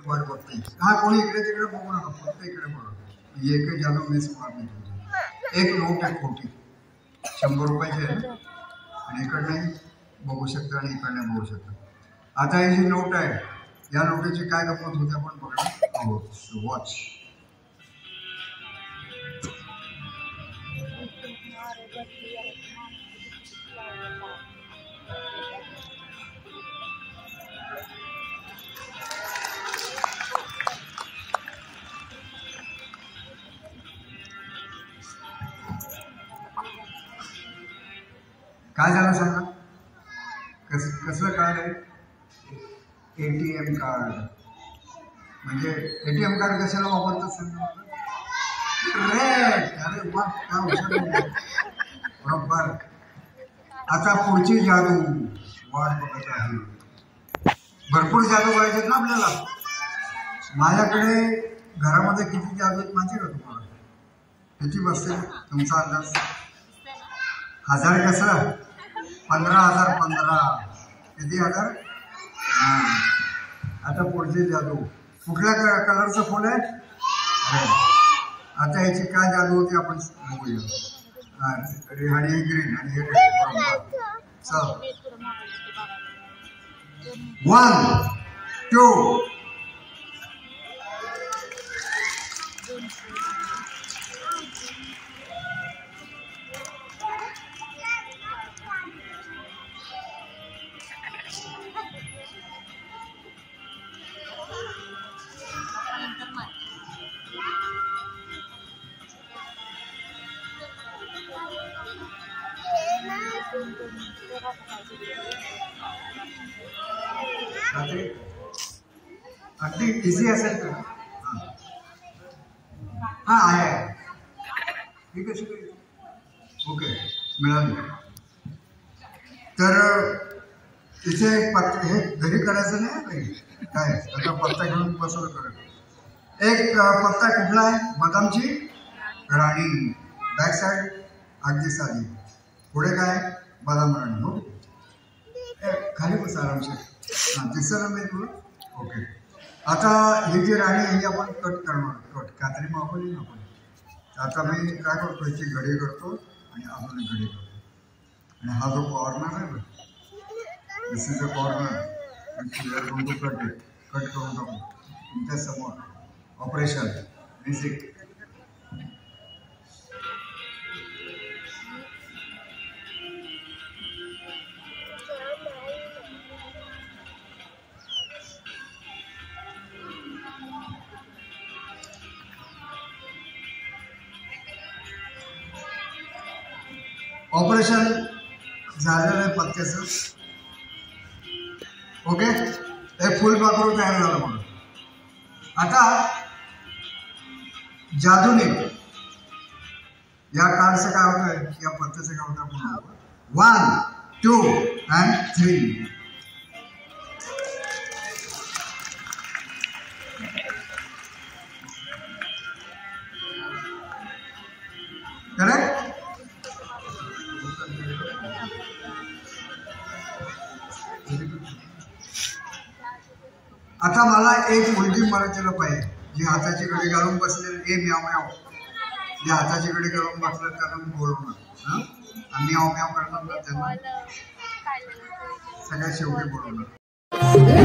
वाट बघते हा कोणी इकडे तिकडे बघू नका, फक्त इकडे बघा. एक जादू मिस मारली तुझी. एक नोट आहे खोटी 100 रुपयाची आहे आणि इकडे बघू शकता आणि इकडे बघू शकता. आता ही जी नोट आहे या नोटीची काय गंमत होते आपण बघणार आहोत. वॉच काय झालं सांगा. कसलं कार्ड आहे. ATM card. म्हणजे ATM कार्ड कशाला वापरतात सांगा. अरे वा काय हुशार बरोबर. आता पुढची जादू वाट बघत आहे. भरपूर जादू पाहिजेत ना आपल्याला. माझ्याकडे घरामध्ये किती जादू आहेत माहिती का तुम्हाला. किती बसते तुमचा अंदाज. 1000 कसं 15,000 15 किती हजार. आता पुढची जादू कुठल्या कलरचं फुल आहे. आता याची काय जादू होती आपण बघूया. आणि हे ग्रीन आणि हे रेड. चल 1 2 अगदी इझी असेल का. हा आहे ठीक आहे. ओके मिळाली. तर तिथे एक पत्ता हे घरी करायचं नाही काही काय. आता पत्ता घेऊन बसवलं करत. एक पत्ता कुठला आहे. बदामची राणी. बॅक साईड अगदी साधी. पुढे काय बदाम राणी. हो खाली बस आरामशीर. हां दिसलं मी तुला. ओके आता ही जी राणी आहे आपण कट करणार. कट कात्री मापली ना आपण. आता मी काय करतो याची घडी करतो आणि अजून एक घडी करतो. आणि हा जो कॉर्नर आहे ना दिस इज अ कॉर्नर. कट करून टाकू तुमच्या समोर. Operation music. ऑपरेशन झालेलं आहे पत्त्याचं. ओके हे फुलपाखरू तयार झालं म्हणून. आता जादूने या कार्डचं काय होतंय या पत्त्याचं काय होतं. 1 2 and 3. करेक्ट. आता मला एक उलटी मराठीला पाहिजे. जी हाताची घडी घालून बसले हे म्याव म्याव. जे हाताची घडी घालून बसले त्यांना मी बोलवणार. म्याव म्याव करणार त्यांना सगळ्यात शेवटी बोलवणार.